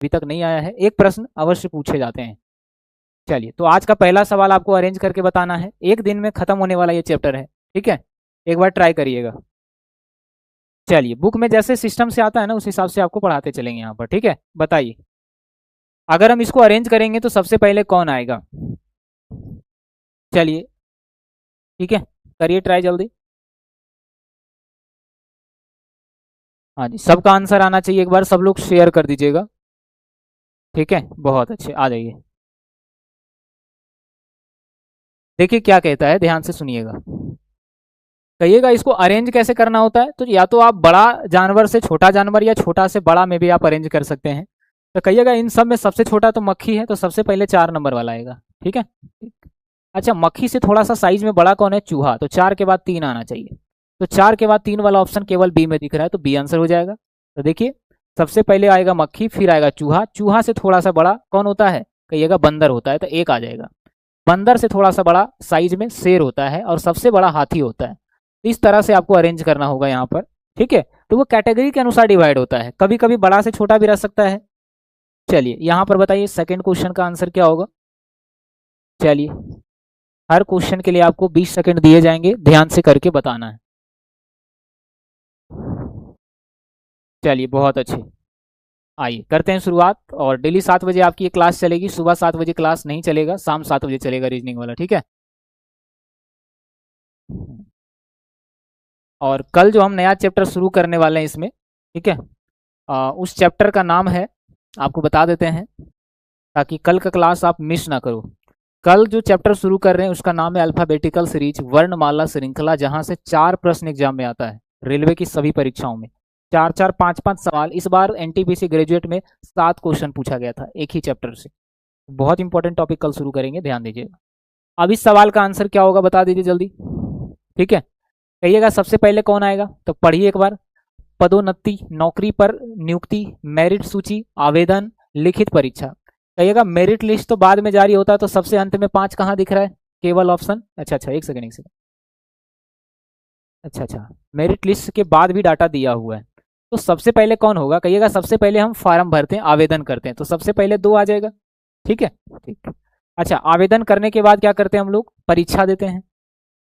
अभी तक नहीं आया है, एक प्रश्न अवश्य पूछे जाते हैं। चलिए, तो आज का पहला सवाल आपको अरेंज करके बताना है, एक दिन में खत्म होने वाला ये चैप्टर है, ठीक है, एक बार ट्राई करिएगा। चलिए, बुक में जैसे सिस्टम से आता है ना, उस हिसाब से आपको पढ़ाते चलेंगे यहाँ पर, ठीक है। बताइए, अगर हम इसको अरेंज करेंगे तो सबसे पहले कौन आएगा? चलिए, ठीक है, करिए ट्राई जल्दी। हाँ जी, सबका आंसर आना चाहिए, एक बार सब लोग शेयर कर दीजिएगा। ठीक है, बहुत अच्छे, आ जाइए। देखिए क्या कहता है, ध्यान से सुनिएगा। कहिएगा इसको अरेंज कैसे करना होता है, तो या तो आप बड़ा जानवर से छोटा जानवर या छोटा से बड़ा में भी आप अरेंज कर सकते हैं। तो कहिएगा इन सब में सबसे छोटा तो मक्खी है, तो सबसे पहले 4 नंबर वाला आएगा, ठीक है। अच्छा, मक्खी से थोड़ा सा साइज में बड़ा कौन है? चूहा, तो 4 के बाद 3 आना चाहिए। तो 4 के बाद 3 वाला ऑप्शन केवल बी में दिख रहा है, तो बी आंसर हो जाएगा। तो देखिए, सबसे पहले आएगा मक्खी, फिर आएगा चूहा, चूहा से थोड़ा सा बड़ा कौन होता है? कहिएगा बंदर होता है, तो 1 आ जाएगा। बंदर से थोड़ा सा बड़ा साइज में शेर होता है, और सबसे बड़ा हाथी होता है। इस तरह से आपको अरेंज करना होगा यहाँ पर, ठीक है। तो वो कैटेगरी के अनुसार डिवाइड होता है, कभी कभी बड़ा से छोटा भी रह सकता है। चलिए, यहाँ पर बताइए सेकंड क्वेश्चन का आंसर क्या होगा। चलिए, हर क्वेश्चन के लिए आपको 20 सेकंड दिए जाएंगे, ध्यान से करके बताना है। चलिए, बहुत अच्छे, आइए करते हैं शुरुआत। और डेली 7 बजे आपकी ये क्लास चलेगी, सुबह 7 बजे क्लास नहीं चलेगा, शाम 7 बजे चलेगा रीजनिंग वाला, ठीक है। और कल जो हम नया चैप्टर शुरू करने वाले हैं इसमें, ठीक है, उस चैप्टर का नाम है, आपको बता देते हैं ताकि कल का क्लास आप मिस ना करो। कल जो चैप्टर शुरू कर रहे हैं उसका नाम है अल्फाबेटिकल सीरीज, वर्णमाला श्रृंखला, जहां से 4 प्रश्न एग्जाम में आता है, रेलवे की सभी परीक्षाओं में 4-4, 5-5 सवाल। इस बार एनटीपीसी ग्रेजुएट में 7 क्वेश्चन पूछा गया था एक ही चैप्टर से। बहुत इंपॉर्टेंट टॉपिक कल शुरू करेंगे, ध्यान दीजिएगा। अब इस सवाल का आंसर क्या होगा बता दीजिए जल्दी, ठीक है। कहिएगा सबसे पहले कौन आएगा, तो पढ़िए एक बार। पदोन्नति, नौकरी पर नियुक्ति, मेरिट सूची, आवेदन, लिखित परीक्षा। कहिएगा मेरिट लिस्ट तो बाद में जारी होता है, तो सबसे अंत में 5 कहाँ दिख रहा है? केवल ऑप्शन, अच्छा अच्छा, एक सेकंड एक सेकंड, अच्छा अच्छा, मेरिट लिस्ट के बाद भी डाटा दिया हुआ है। तो सबसे पहले कौन होगा? कहिएगा सबसे पहले हम फॉर्म भरते हैं, आवेदन करते हैं, तो सबसे पहले 2 आ जाएगा, ठीक है। ठीक, अच्छा, आवेदन करने के बाद क्या करते हैं हम लोग? परीक्षा देते हैं।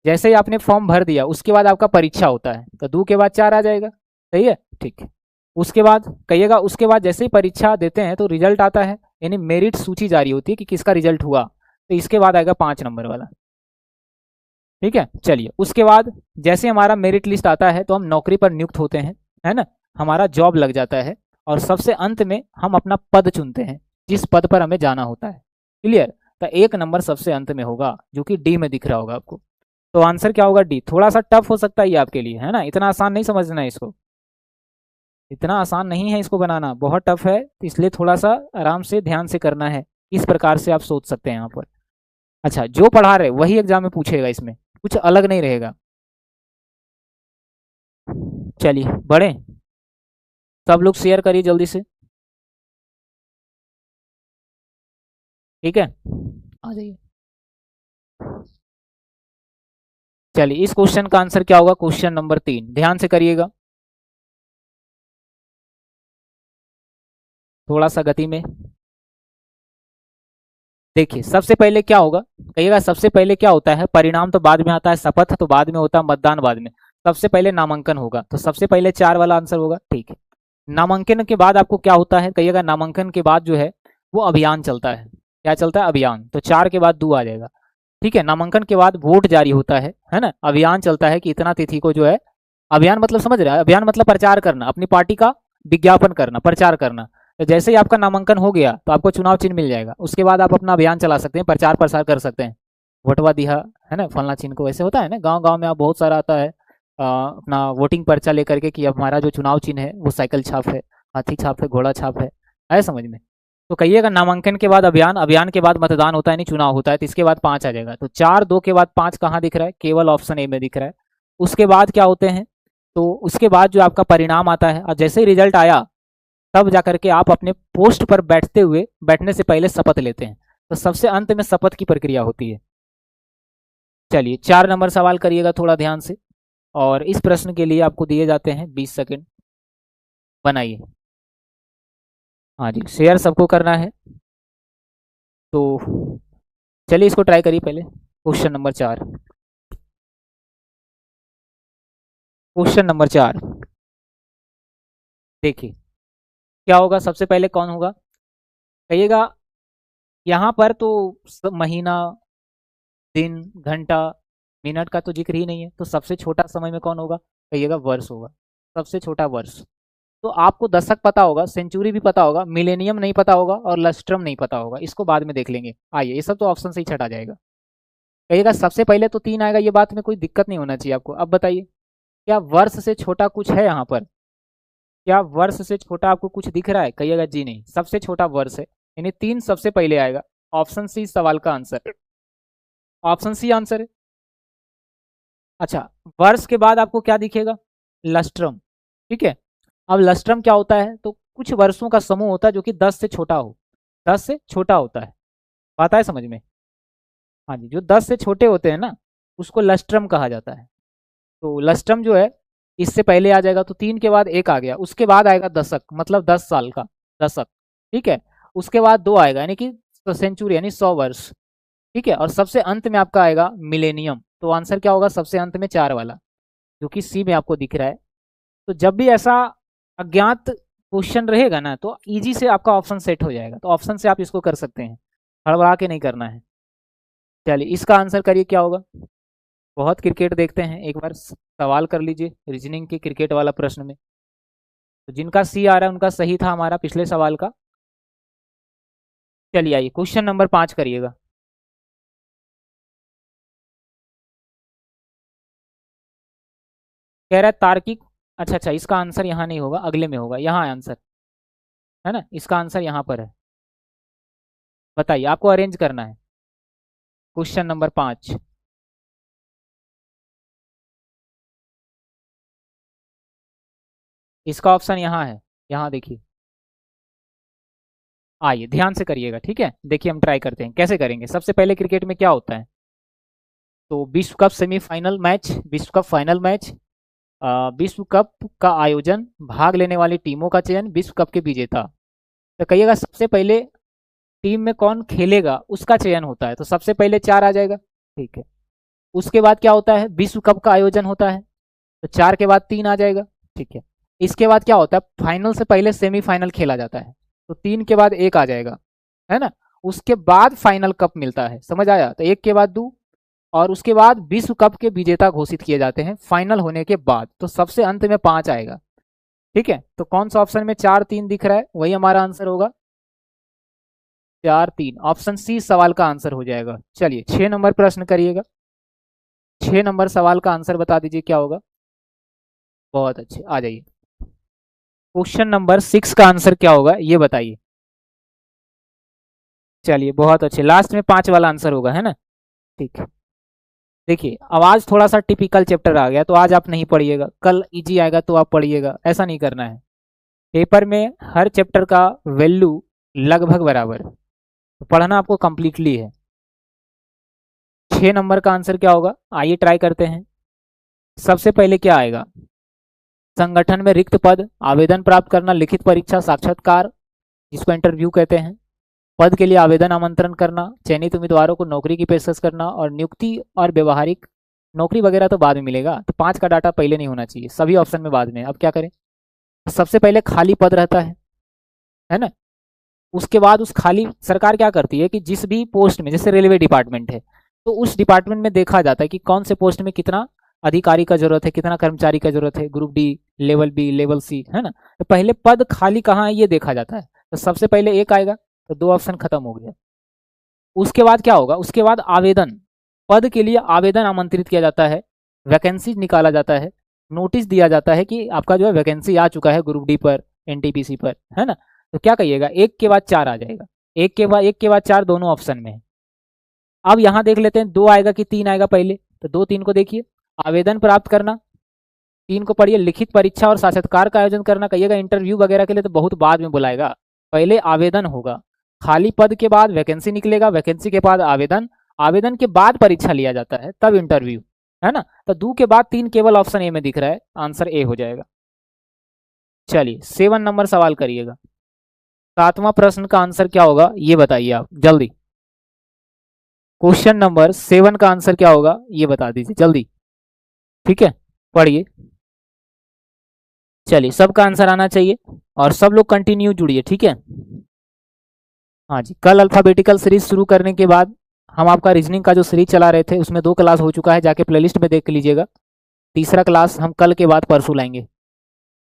जैसे ही आपने फॉर्म भर दिया उसके बाद आपका परीक्षा होता है, तो 2 के बाद 4 आ जाएगा, सही है, ठीक है। उसके बाद कहिएगा, उसके बाद जैसे ही परीक्षा देते हैं तो रिजल्ट आता है, यानी मेरिट सूची जारी होती है कि किसका रिजल्ट हुआ, तो इसके बाद आएगा 5 नंबर वाला, ठीक है। चलिए, उसके बाद जैसे हमारा मेरिट लिस्ट आता है तो हम नौकरी पर नियुक्त होते हैं, है ना, हमारा जॉब लग जाता है। और सबसे अंत में हम अपना पद चुनते हैं, जिस पद पर हमें जाना होता है, क्लियर। तो 1 नंबर सबसे अंत में होगा, जो कि डी में दिख रहा होगा आपको। तो आंसर क्या होगा? डी। थोड़ा सा टफ हो सकता है ये आपके लिए, है ना, इतना आसान नहीं समझना है इसको, इतना आसान नहीं है इसको बनाना, बहुत टफ है, इसलिए थोड़ा सा आराम से ध्यान से करना है। इस प्रकार से आप सोच सकते हैं यहाँ पर। अच्छा, जो पढ़ा रहे वही एग्जाम में पूछेगा, इसमें कुछ अलग नहीं रहेगा। चलिए बढ़े, सब लोग शेयर करिए जल्दी से, ठीक है, आ जाइए। चलिए, इस क्वेश्चन का आंसर क्या होगा? क्वेश्चन नंबर 3, ध्यान से करिएगा, थोड़ा सा गति में। देखिए सबसे पहले क्या होगा, कहिएगा सबसे पहले क्या होता है? परिणाम तो बाद में आता है, शपथ तो बाद में होता है, मतदान बाद में, सबसे पहले नामांकन होगा, तो सबसे पहले 4 वाला आंसर होगा, ठीक है। नामांकन के बाद आपको क्या होता है? कहिएगा नामांकन के बाद जो है वो अभियान चलता है, क्या चलता है? अभियान, तो 4 के बाद 2 आ जाएगा, ठीक है। नामांकन के बाद वोट जारी होता है ना, अभियान चलता है कि इतना तिथि को जो है, अभियान मतलब समझ रहे हैं, अभियान मतलब प्रचार करना, अपनी पार्टी का विज्ञापन करना, प्रचार करना। तो जैसे ही आपका नामांकन हो गया तो आपको चुनाव चिन्ह मिल जाएगा, उसके बाद आप अपना अभियान चला सकते हैं, प्रचार प्रसार कर सकते हैं, वोटवा दिया, है ना, फलना चिन्ह को, ऐसे होता है ना, गांव गांव में आप बहुत सारा आता है अपना वोटिंग पर्चा लेकर के कि हमारा जो चुनाव चिन्ह है वो साइकिल छाप है, हाथी छाप है, घोड़ा छाप है, आया समझ में। तो कहिएगा नामांकन के बाद अभियान, अभियान के बाद मतदान होता है, नहीं चुनाव होता है, तो इसके बाद 5 आ जाएगा। तो 4, 2 के बाद 5 कहाँ दिख रहा है? केवल ऑप्शन ए में दिख रहा है। उसके बाद क्या होते हैं? तो उसके बाद जो आपका परिणाम आता है, और जैसे ही रिजल्ट आया तब जाकर के आप अपने पोस्ट पर बैठने से पहले शपथ लेते हैं, तो सबसे अंत में शपथ की प्रक्रिया होती है। चलिए 4 नंबर सवाल करिएगा थोड़ा ध्यान से, और इस प्रश्न के लिए आपको दिए जाते हैं 20 सेकंड, बनाइए। हाँ जी, शेयर सबको करना है। तो चलिए इसको ट्राई करिए पहले। Question number 4। क्वेश्चन नंबर 4 देखिए क्या होगा, सबसे पहले कौन होगा कहिएगा। यहाँ पर तो महीना, दिन, घंटा, मिनट का तो जिक्र ही नहीं है, तो सबसे छोटा समय में कौन होगा कहिएगा, वर्ष होगा। सबसे छोटा वर्ष। तो आपको दशक पता होगा, सेंचुरी भी पता होगा, मिलेनियम नहीं पता होगा और लस्ट्रम नहीं पता होगा, इसको बाद में देख लेंगे। आइए, ये सब तो ऑप्शन से ही छटा जाएगा। कहिएगा सबसे पहले तो 3 आएगा, ये बात में कोई दिक्कत नहीं होना चाहिए आपको। अब बताइए, क्या वर्ष से छोटा कुछ है यहाँ पर? क्या वर्ष से छोटा आपको कुछ दिख रहा है? कहिएगा जी नहीं, सबसे छोटा वर्ष है, यानी 3 सबसे पहले आएगा। ऑप्शन सी सवाल का आंसर, ऑप्शन सी आंसर है। अच्छा, वर्ष के बाद आपको क्या दिखेगा? लस्ट्रम। ठीक है। अब लस्ट्रम क्या होता है, तो कुछ वर्षों का समूह होता है जो कि 10 से छोटा हो, 10 से छोटा होता है। आता है समझ में? हाँ जी, जो 10 से छोटे होते हैं ना, उसको लस्ट्रम कहा जाता है। तो लस्ट्रम जो है, इससे पहले आ जाएगा, तो 3 के बाद 1 आ गया, उसके बाद आएगा दशक, मतलब 10 साल का दशक। ठीक है। उसके बाद 2 आएगा, यानी कि सेंचुरी, यानी 100 वर्ष। ठीक है। और सबसे अंत में आपका आएगा मिलेनियम। तो आंसर क्या होगा सबसे अंत में, 4 वाला, जो कि सी में आपको दिख रहा है। तो जब भी ऐसा अज्ञात क्वेश्चन रहेगा ना, तो इजी से आपका ऑप्शन सेट हो जाएगा, तो ऑप्शन से आप इसको कर सकते हैं, हड़बड़ा के नहीं करना है। चलिए इसका आंसर करिए क्या होगा। बहुत क्रिकेट देखते हैं, एक बार सवाल कर लीजिए रीजनिंग के क्रिकेट वाला प्रश्न में। तो जिनका सी आ रहा है उनका सही था हमारा पिछले सवाल का। चलिए आइए क्वेश्चन नंबर 5 करिएगा। कह रहा है तार्किक। अच्छा अच्छा, इसका आंसर यहाँ नहीं होगा, अगले में होगा, यहाँ है आंसर, है ना, इसका आंसर यहाँ पर है। बताइए, आपको अरेंज करना है। Question number 5। इसका ऑप्शन यहाँ है, यहाँ देखिए। आइए ध्यान से करिएगा, ठीक है। देखिए हम ट्राई करते हैं कैसे करेंगे। सबसे पहले क्रिकेट में क्या होता है, तो विश्व कप सेमीफाइनल मैच, विश्व कप फाइनल मैच, विश्व कप का आयोजन, भाग लेने वाली टीमों का चयन, विश्व कप के विजेता। तो कहिएगा सबसे पहले टीम में कौन खेलेगा उसका चयन होता है, तो सबसे पहले 4 आ जाएगा। ठीक है। उसके बाद क्या होता है, विश्व कप का आयोजन होता है, तो 4 के बाद 3 आ जाएगा। ठीक है। इसके बाद क्या होता है, फाइनल से पहले सेमीफाइनल खेला जाता है, तो 3 के बाद 1 आ जाएगा, है ना। उसके बाद फाइनल कप मिलता है, समझ आया, तो 1 के बाद 2, और उसके बाद विश्व कप के विजेता घोषित किए जाते हैं फाइनल होने के बाद, तो सबसे अंत में 5 आएगा। ठीक है। तो कौन सा ऑप्शन में 4 3 दिख रहा है, वही हमारा आंसर होगा। 4 3, ऑप्शन सी सवाल का आंसर हो जाएगा। चलिए 6 नंबर प्रश्न करिएगा। 6 नंबर सवाल का आंसर बता दीजिए क्या होगा। बहुत अच्छे, आ जाइए। क्वेश्चन नंबर 6 का आंसर क्या होगा ये बताइए। चलिए बहुत अच्छे, लास्ट में 5 वाला आंसर होगा, है ना। ठीक है। देखिए अब आज थोड़ा सा टिपिकल चैप्टर आ गया, तो आज आप नहीं पढ़िएगा, कल इजी आएगा तो आप पढ़िएगा, ऐसा नहीं करना है। पेपर में हर चैप्टर का वैल्यू लगभग बराबर, तो पढ़ना आपको कंप्लीटली है। 6 नंबर का आंसर क्या होगा, आइए ट्राई करते हैं। सबसे पहले क्या आएगा, संगठन में रिक्त पद, आवेदन प्राप्त करना, लिखित परीक्षा, साक्षात्कार, जिसको इंटरव्यू कहते हैं, पद के लिए आवेदन आमंत्रण करना, चयनित उम्मीदवारों को नौकरी की पेशकश करना, और नियुक्ति और व्यवहारिक। नौकरी वगैरह तो बाद में मिलेगा, तो 5 का डाटा पहले नहीं होना चाहिए, सभी ऑप्शन में बाद में। अब क्या करें, सबसे पहले खाली पद रहता है ना। उसके बाद उस खाली, सरकार क्या करती है कि जिस भी पोस्ट में, जैसे रेलवे डिपार्टमेंट है, तो उस डिपार्टमेंट में देखा जाता है कि कौन से पोस्ट में कितना अधिकारी का जरूरत है, कितना कर्मचारी का जरूरत है, group D, level B, level C, है ना। तो पहले पद खाली कहाँ है ये देखा जाता है, तो सबसे पहले 1 आएगा, तो 2 ऑप्शन खत्म हो गया। उसके बाद क्या होगा, उसके बाद आवेदन, पद के लिए आवेदन आमंत्रित किया जाता है, वैकेंसी निकाला जाता है, नोटिस दिया जाता है कि आपका जो है वैकेंसी आ चुका है ग्रुप डी पर, एनटीपीसी पर, है ना। तो क्या कहिएगा, 1 के बाद 4 आ जाएगा, 1 के बाद 4 दोनों ऑप्शन में है। अब यहाँ देख लेते हैं 2 आएगा कि 3 आएगा पहले, तो 2 3 को देखिए। आवेदन प्राप्त करना, 3 को पढ़िए, लिखित परीक्षा और साक्षात्कार का आयोजन करना, कहिएगा इंटरव्यू वगैरह के लिए तो बहुत बाद में बुलाएगा, पहले आवेदन होगा, खाली पद के बाद वैकेंसी निकलेगा, वैकेंसी के बाद आवेदन, आवेदन के बाद परीक्षा लिया जाता है, तब इंटरव्यू, है ना। तो 2 के बाद 3 केवल ऑप्शन ए में दिख रहा है, आंसर ए हो जाएगा। चलिए 7 नंबर सवाल करिएगा। 7वां प्रश्न का आंसर क्या होगा ये बताइए आप जल्दी। क्वेश्चन नंबर 7 का आंसर क्या होगा ये बता दीजिए जल्दी। ठीक है, पढ़िए। चलिए, सबका आंसर आना चाहिए और सब लोग कंटिन्यू जुड़िए, ठीक है। हाँ जी, कल अल्फाबेटिकल सीरीज शुरू करने के बाद हम आपका रीजनिंग का जो सीरीज चला रहे थे उसमें 2 क्लास हो चुका है, जाके प्लेलिस्ट में देख लीजिएगा। तीसरा क्लास हम कल के बाद परसों लाएंगे।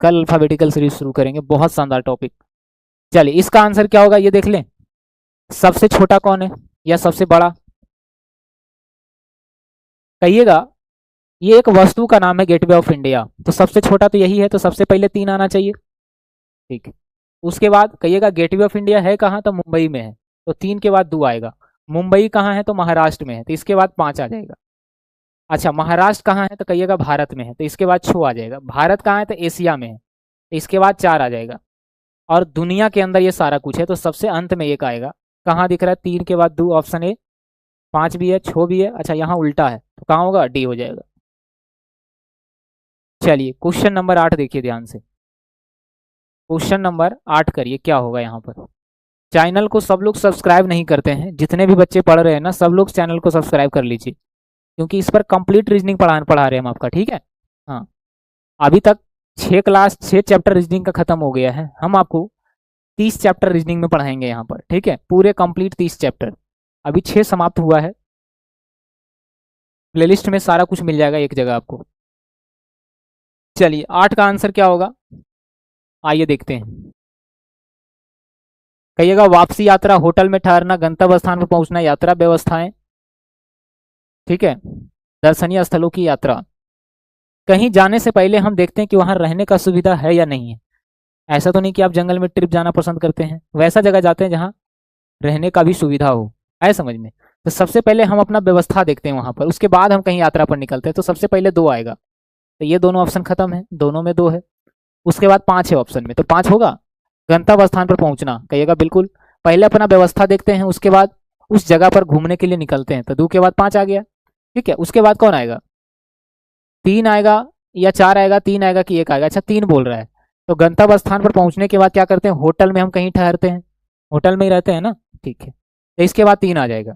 कल अल्फाबेटिकल सीरीज शुरू करेंगे, बहुत शानदार टॉपिक। चलिए, इसका आंसर क्या होगा ये देख लें। सबसे छोटा कौन है या सबसे बड़ा, कहिएगा। ये एक वस्तु का नाम है गेटवे ऑफ इंडिया, तो सबसे छोटा तो यही है, तो सबसे पहले 3 आना चाहिए। ठीक है, उसके बाद कहिएगा गेटवे ऑफ इंडिया है कहाँ, तो मुंबई में है, तो 3 के बाद 2 आएगा। मुंबई कहाँ है, तो महाराष्ट्र में है, तो इसके बाद 5 आ जाएगा। अच्छा, महाराष्ट्र कहाँ है, तो कहिएगा भारत में है, तो इसके बाद 6 आ जाएगा। भारत कहाँ है, तो एशिया में है, तो इसके बाद 4 आ जाएगा। और दुनिया के अंदर ये सारा कुछ है, तो सबसे अंत में 1 आएगा। कहाँ दिख रहा है, 3 के बाद 2, ऑप्शन ए। 5 भी है, 6 भी है। अच्छा, यहाँ उल्टा है, तो कहाँ होगा, डी हो जाएगा। चलिए, क्वेश्चन नंबर 8 देखिए ध्यान से। क्वेश्चन नंबर 8 करिए, क्या होगा यहाँ पर। चैनल को सब लोग सब्सक्राइब नहीं करते हैं, जितने भी बच्चे पढ़ रहे हैं ना, सब लोग चैनल को सब्सक्राइब कर लीजिए, क्योंकि इस पर कंप्लीट रीजनिंग पढ़ा रहे हैं हम आपका, ठीक है। हाँ, अभी तक 6 चैप्टर रीजनिंग का खत्म हो गया है। हम आपको 30 चैप्टर रीजनिंग में पढ़ाएंगे यहाँ पर, ठीक है, पूरे कंप्लीट 30 चैप्टर। अभी 6 समाप्त हुआ है। प्लेलिस्ट में सारा कुछ मिल जाएगा एक जगह आपको। चलिए, 8 का आंसर क्या होगा आइए देखते हैं। कहिएगा वापसी यात्रा, होटल में ठहरना, गंतव्य स्थान पर पहुंचना, यात्रा व्यवस्थाएं, ठीक है, दर्शनीय स्थलों की यात्रा। कहीं जाने से पहले हम देखते हैं कि वहां रहने का सुविधा है या नहीं है। ऐसा तो नहीं कि आप जंगल में ट्रिप जाना पसंद करते हैं, वैसा जगह जाते हैं जहाँ रहने का भी सुविधा हो, आए समझ में। तो सबसे पहले हम अपना व्यवस्था देखते हैं वहां पर, उसके बाद हम कहीं यात्रा पर निकलते हैं। तो सबसे पहले 2 आएगा, तो ये दोनों ऑप्शन खत्म है, दोनों में 2 है। उसके बाद 5 है ऑप्शन में, तो 5 होगा। गंतव्य स्थान पर पहुंचना, कहिएगा बिल्कुल। पहले अपना व्यवस्था देखते हैं, उसके बाद उस जगह पर घूमने के लिए निकलते हैं, तो 2 के बाद 5 आ गया। ठीक है, उसके बाद कौन आएगा, 3 आएगा या 4 आएगा, 3 आएगा कि 1 आएगा। अच्छा, 3 बोल रहा है, तो गंतव्य स्थान पर पहुंचने के बाद क्या करते हैं, होटल में हम कहीं ठहरते हैं, होटल में ही रहते हैं ना, ठीक है, तो इसके बाद 3 आ जाएगा।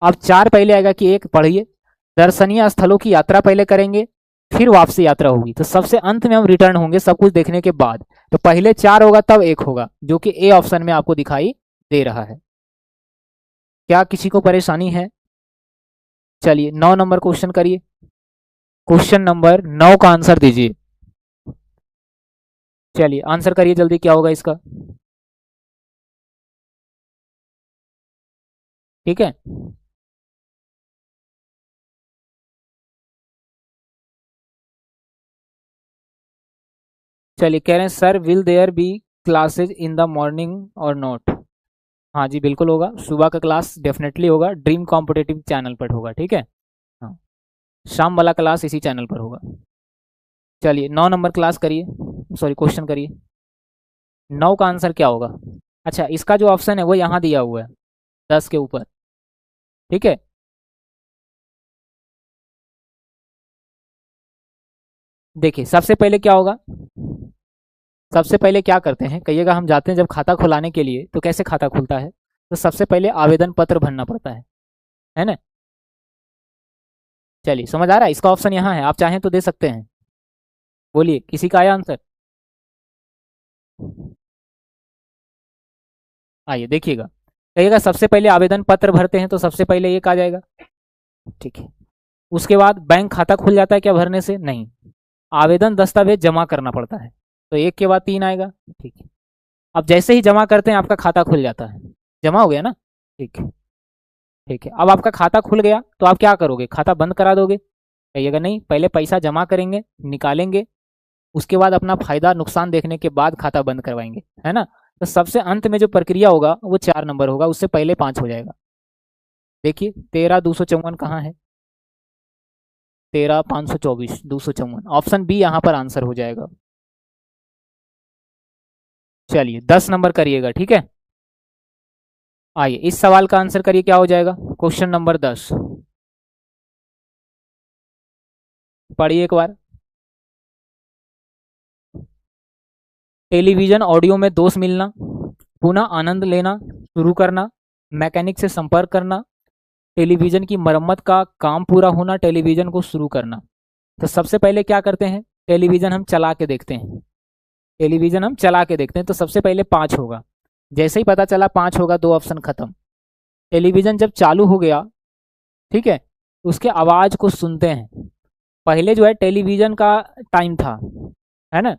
अब 4 पहले आएगा कि 1, पढ़िए। दर्शनीय स्थलों की यात्रा पहले करेंगे, फिर वापसी यात्रा होगी, तो सबसे अंत में हम रिटर्न होंगे सब कुछ देखने के बाद। तो पहले 4 होगा तब 1 होगा, जो कि ए ऑप्शन में आपको दिखाई दे रहा है। क्या किसी को परेशानी है। चलिए, 9 नंबर क्वेश्चन करिए। क्वेश्चन नंबर 9 का आंसर दीजिए। चलिए, आंसर करिए जल्दी, क्या होगा इसका। ठीक है, चलिए, कह रहे हैं sir will there be classes in the morning और नॉट। हाँ जी, बिल्कुल होगा, सुबह का क्लास डेफिनेटली होगा, ड्रीम कॉम्पिटेटिव चैनल पर होगा, ठीक है। हाँ, शाम वाला क्लास इसी चैनल पर होगा। चलिए, 9 नंबर क्लास करिए, सॉरी क्वेश्चन करिए। 9 का आंसर क्या होगा। अच्छा, इसका जो ऑप्शन है वो यहाँ दिया हुआ है 10 के ऊपर, ठीक है। देखिए, सबसे पहले क्या होगा, सबसे पहले क्या करते हैं, कहिएगा हम जाते हैं जब खाता खुलाने के लिए, तो कैसे खाता खुलता है, तो सबसे पहले आवेदन पत्र भरना पड़ता है ना। चलिए, समझ आ रहा है, इसका ऑप्शन यहाँ है, आप चाहें तो दे सकते हैं। बोलिए, किसी का आया आंसर। आइए देखिएगा, कहिएगा सबसे पहले आवेदन पत्र भरते हैं, तो सबसे पहले 1 आ जाएगा, ठीक है। उसके बाद बैंक खाता खुल जाता है क्या भरने से, नहीं, आवेदन दस्तावेज जमा करना पड़ता है, तो 1 के बाद 3 आएगा, ठीक है। अब जैसे ही जमा करते हैं आपका खाता खुल जाता है, जमा हो गया ना, ठीक है। ठीक है, अब आपका खाता खुल गया तो आप क्या करोगे, खाता बंद करा दोगे, कहिएगा नहीं, पहले पैसा जमा करेंगे, निकालेंगे, उसके बाद अपना फायदा नुकसान देखने के बाद खाता बंद करवाएंगे, है ना। तो सबसे अंत में जो प्रक्रिया होगा वो 4 नंबर होगा, उससे पहले 5 हो जाएगा। देखिए, 13,254 कहाँ है, 13,524, 254, ऑप्शन बी यहाँ पर आंसर हो जाएगा। चलिए, 10 नंबर करिएगा, ठीक है। आइए, इस सवाल का आंसर करिए, क्या हो जाएगा, क्वेश्चन नंबर 10, पढ़िए एक बार। टेलीविजन ऑडियो में दोष मिलना, पुनः आनंद लेना शुरू करना, मैकेनिक से संपर्क करना, टेलीविजन की मरम्मत का काम पूरा होना, टेलीविजन को शुरू करना। तो सबसे पहले क्या करते हैं, टेलीविजन हम चला के देखते हैं, टेलीविजन हम चला के देखते हैं। तो सबसे पहले 5 होगा, जैसे ही पता चला 5 होगा, 2 ऑप्शन खत्म। टेलीविजन जब चालू हो गया, ठीक है, उसके आवाज को सुनते हैं। पहले जो है टेलीविजन का टाइम था, है ना,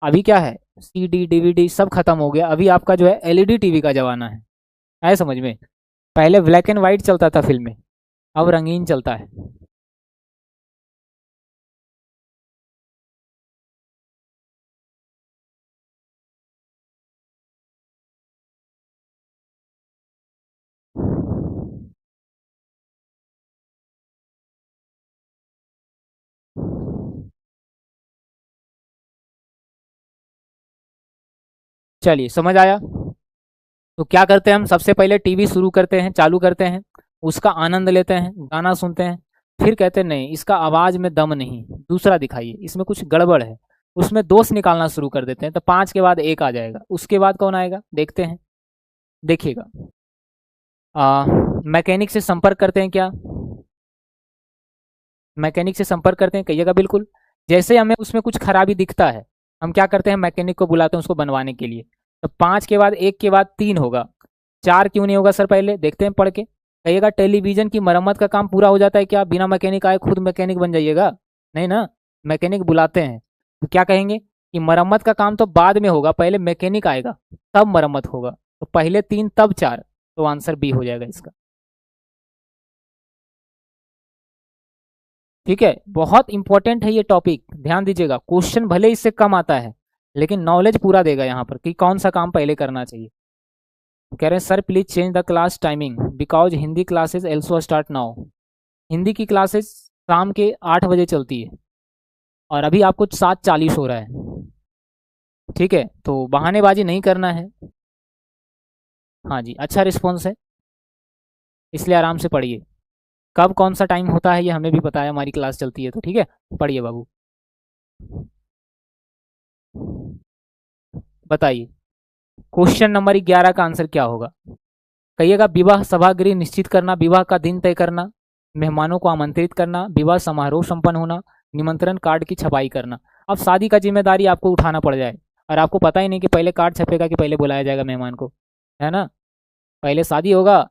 अभी क्या है, सीडी डीवीडी सब खत्म हो गया, अभी आपका जो है एलईडी टीवी का जमाना है। आए समझ में? पहले ब्लैक एंड व्हाइट चलता था फिल्में, अब रंगीन चलता है। चलिए समझ आया। तो क्या करते हैं हम, सबसे पहले टीवी शुरू करते हैं, चालू करते हैं, उसका आनंद लेते हैं, गाना सुनते हैं, फिर कहते हैं नहीं इसका आवाज में दम नहीं, दूसरा दिखाइए, इसमें कुछ गड़बड़ है, उसमें दोष निकालना शुरू कर देते हैं। तो 5 के बाद 1 आ जाएगा, उसके बाद कौन आएगा देखते हैं, देखिएगा। मैकेनिक से संपर्क करते हैं क्या, मैकेनिक से संपर्क करते हैं, कहिएगा बिल्कुल। जैसे हमें उसमें कुछ खराबी दिखता है, हम क्या करते हैं, मैकेनिक को बुलाते हैं उसको बनवाने के लिए। तो 5 के बाद 1 के बाद 3 होगा, 4 क्यों नहीं होगा सर, पहले देखते हैं पढ़ के। कहिएगा टेलीविजन की मरम्मत का काम पूरा हो जाता है क्या, बिना मैकेनिक आए खुद मैकेनिक बन जाइएगा, नहीं ना, मैकेनिक बुलाते हैं। तो क्या कहेंगे कि मरम्मत का काम तो बाद में होगा, पहले मैकेनिक आएगा तब मरम्मत होगा। तो पहले 3 तब 4, तो आंसर बी हो जाएगा इसका। ठीक है, बहुत इंपॉर्टेंट है ये टॉपिक, ध्यान दीजिएगा। क्वेश्चन भले इससे कम आता है, लेकिन नॉलेज पूरा देगा यहाँ पर कि कौन सा काम पहले करना चाहिए। कह रहे हैं sir please change the class timing because Hindi classes also start now. Hindi की क्लासेस शाम के 8 बजे चलती है, और अभी आपको 7:40 हो रहा है। ठीक है, तो बहानेबाजी नहीं करना है। हाँ जी, अच्छा रिस्पॉन्स है, इसलिए आराम से पढ़िए। कब कौन सा टाइम होता है ये हमें भी पता है, हमारी क्लास चलती है तो। ठीक है, पढ़िए बाबू, बताइए क्वेश्चन नंबर 11 का आंसर क्या होगा। कहिएगा विवाह सभागृह निश्चित करना, विवाह का दिन तय करना, मेहमानों को आमंत्रित करना, विवाह समारोह संपन्न होना, निमंत्रण कार्ड की छपाई करना। अब शादी का जिम्मेदारी आपको उठाना पड़ जाए, और आपको पता ही नहीं कि पहले कार्ड छपेगा कि पहले बुलाया जाएगा मेहमान को, है ना, पहले शादी होगा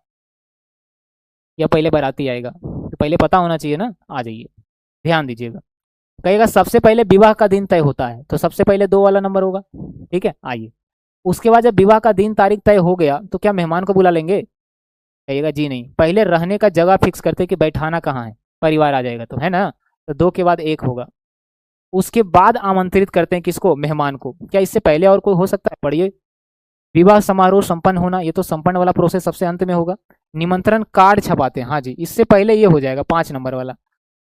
या पहले बाराती आएगा, तो पहले पता होना चाहिए ना। आ जाइए, ध्यान दीजिएगा। कहेगा सबसे पहले विवाह का दिन तय होता है, तो सबसे पहले 2 वाला नंबर होगा। ठीक है, आइए, उसके बाद जब विवाह का दिन तारीख तय हो गया तो क्या मेहमान को बुला लेंगे, कहिएगा जी नहीं, पहले रहने का जगह फिक्स करते कि बैठाना कहाँ है, परिवार आ जाएगा तो, है ना। तो 2 के बाद 1 होगा। उसके बाद आमंत्रित करते हैं किसको, मेहमान को। क्या इससे पहले और कोई हो सकता है, पढ़िए। विवाह समारोह संपन्न होना, ये तो संपन्न वाला प्रोसेस सबसे अंत में होगा। निमंत्रण कार्ड छपाते हैं, हाँ जी, इससे पहले ये हो जाएगा 5 नंबर वाला।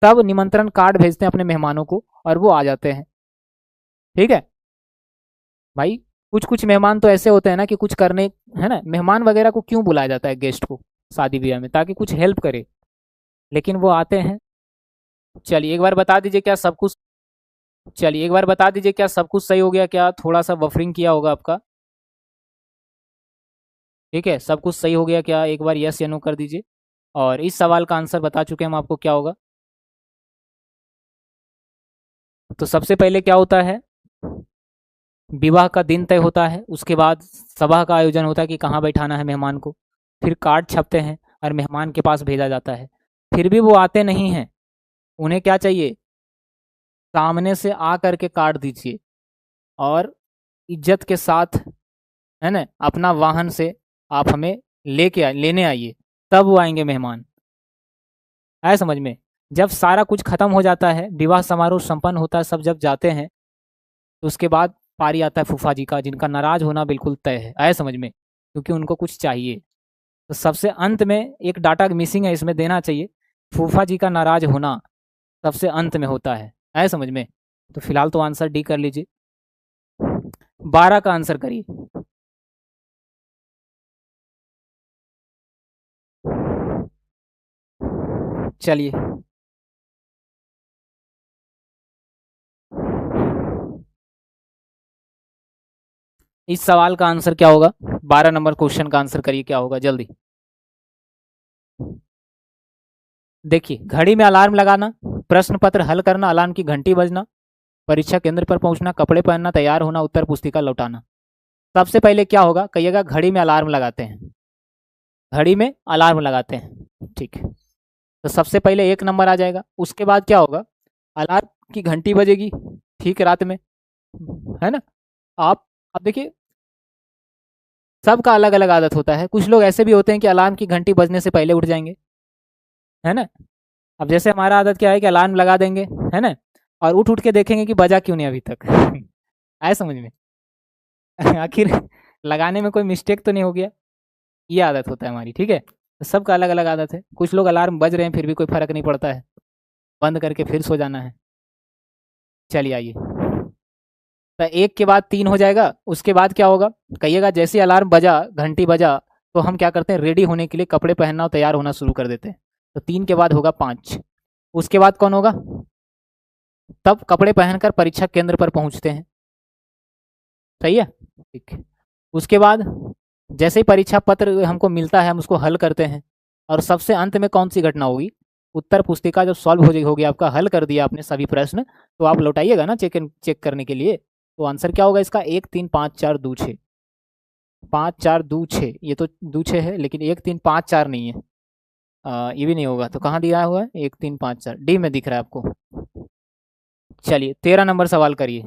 तब निमंत्रण कार्ड भेजते हैं अपने मेहमानों को और वो आ जाते हैं। ठीक है भाई, कुछ कुछ मेहमान तो ऐसे होते हैं ना कि कुछ करने, है ना, मेहमान वगैरह को क्यों बुलाया जाता है गेस्ट को शादी ब्याह में, ताकि कुछ हेल्प करे, लेकिन वो आते हैं। चलिए एक बार बता दीजिए क्या सब कुछ, चलिए एक बार बता दीजिए क्या सब कुछ सही हो गया, क्या थोड़ा सा बफरिंग किया होगा आपका। ठीक है, सब कुछ सही हो गया क्या, एक बार यस या नो कर दीजिए। और इस सवाल का आंसर बता चुके हम आपको क्या होगा। तो सबसे पहले क्या होता है, विवाह का दिन तय होता है, उसके बाद सभा का आयोजन होता है कि कहाँ बैठाना है मेहमान को, फिर कार्ड छपते हैं और मेहमान के पास भेजा जाता है। फिर भी वो आते नहीं हैं, उन्हें क्या चाहिए, सामने से आ करके कार्ड दीजिए, और इज्जत के साथ, है ना, अपना वाहन से आप हमें लेने आइए, तब वो आएंगे मेहमान। आया समझ में? जब सारा कुछ खत्म हो जाता है, विवाह समारोह संपन्न होता है, सब जब जाते हैं, तो उसके बाद पारी आता है फूफा जी का, जिनका नाराज होना बिल्कुल तय है। आया समझ में? क्योंकि उनको कुछ चाहिए। तो सबसे अंत में एक डाटा मिसिंग है, इसमें देना चाहिए, फूफा जी का नाराज होना सबसे अंत में होता है। आया समझ में? तो फिलहाल तो आंसर डी कर लीजिए, 12 का आंसर करिए। चलिए, इस सवाल का आंसर क्या होगा? 12 नंबर क्वेश्चन का आंसर करिए, क्या होगा जल्दी। देखिए, घड़ी में अलार्म लगाना, प्रश्न पत्र हल करना, अलार्म की घंटी बजना, परीक्षा केंद्र पर पहुंचना, कपड़े पहनना, तैयार होना, उत्तर पुस्तिका लौटाना। सबसे पहले क्या होगा? कहिएगा घड़ी में अलार्म लगाते हैं। घड़ी में अलार्म लगाते हैं, ठीक है। तो सबसे पहले 1 नंबर आ जाएगा। उसके बाद क्या होगा? अलार्म की घंटी बजेगी, ठीक रात में, है ना। आप अब देखिए, सबका अलग अलग आदत होता है। कुछ लोग ऐसे भी होते हैं कि अलार्म की घंटी बजने से पहले उठ जाएंगे, है ना। अब जैसे हमारा आदत क्या है कि अलार्म लगा देंगे, है ना, और उठ उठ के देखेंगे कि बजा क्यों नहीं अभी तक। आए समझ में? आखिर लगाने में कोई मिस्टेक तो नहीं हो गया। ये आदत होता है हमारी, ठीक है। तो सबका अलग अलग आदत है। कुछ लोग अलार्म बज रहे हैं फिर भी कोई फर्क नहीं पड़ता है, बंद करके फिर सो जाना है। चलिए आइए, तो 1 के बाद 3 हो जाएगा। उसके बाद क्या होगा? कहिएगा जैसे अलार्म बजा, घंटी बजा, तो हम क्या करते हैं? रेडी होने के लिए कपड़े पहनना और तैयार होना शुरू कर देते हैं। तो 3 के बाद होगा 5। उसके बाद कौन होगा? तब कपड़े पहनकर परीक्षा केंद्र पर पहुंचते हैं। सही है, ठीक है। उसके बाद जैसे ही परीक्षा पत्र हमको मिलता है, हम उसको हल करते हैं। और सबसे अंत में कौन सी घटना होगी? उत्तर पुस्तिका जब सॉल्व हो गई, आपका हल कर दिया आपने सभी प्रश्न, तो आप लौटाइएगा ना चेक करने के लिए। तो आंसर क्या होगा इसका? 1 3 5 4 2 6। 5 4 2 6, ये तो 2 6 है, लेकिन 1 3 5 4 नहीं है। ये भी नहीं होगा, तो कहाँ दिया हुआ है? 1 3 5 4 डी में दिख रहा है आपको। चलिए 13 नंबर सवाल करिए।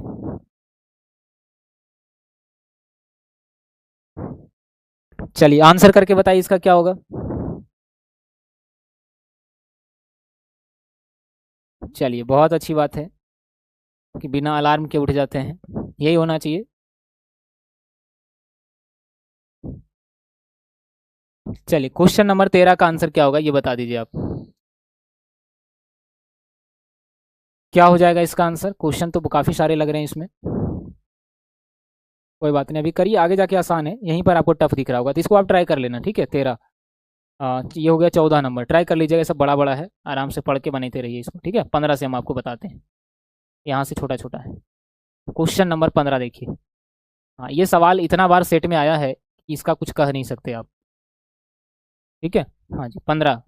चलिए आंसर करके बताइए इसका क्या होगा। चलिए बहुत अच्छी बात है कि बिना अलार्म के उठ जाते हैं, यही होना चाहिए। चलिए क्वेश्चन नंबर 13 का आंसर क्या होगा ये बता दीजिए आप। क्या हो जाएगा इसका आंसर? क्वेश्चन तो काफ़ी सारे लग रहे हैं इसमें। कोई बात नहीं, अभी करिए, आगे जाके आसान है, यहीं पर आपको टफ दिख रहा होगा तो इसको आप ट्राई कर लेना, ठीक है। 13, ये हो गया 14 नंबर, ट्राई कर लीजिएगा। सब बड़ा बड़ा है, आराम से पढ़ के बनाते रहिए इसको, ठीक है। 15 से हम आपको बताते हैं, यहाँ से छोटा छोटा है। क्वेश्चन नंबर 15 देखिए। हाँ, ये सवाल इतना बार सेट में आया है कि इसका कुछ कह नहीं सकते आप, ठीक है। हाँ जी, 15।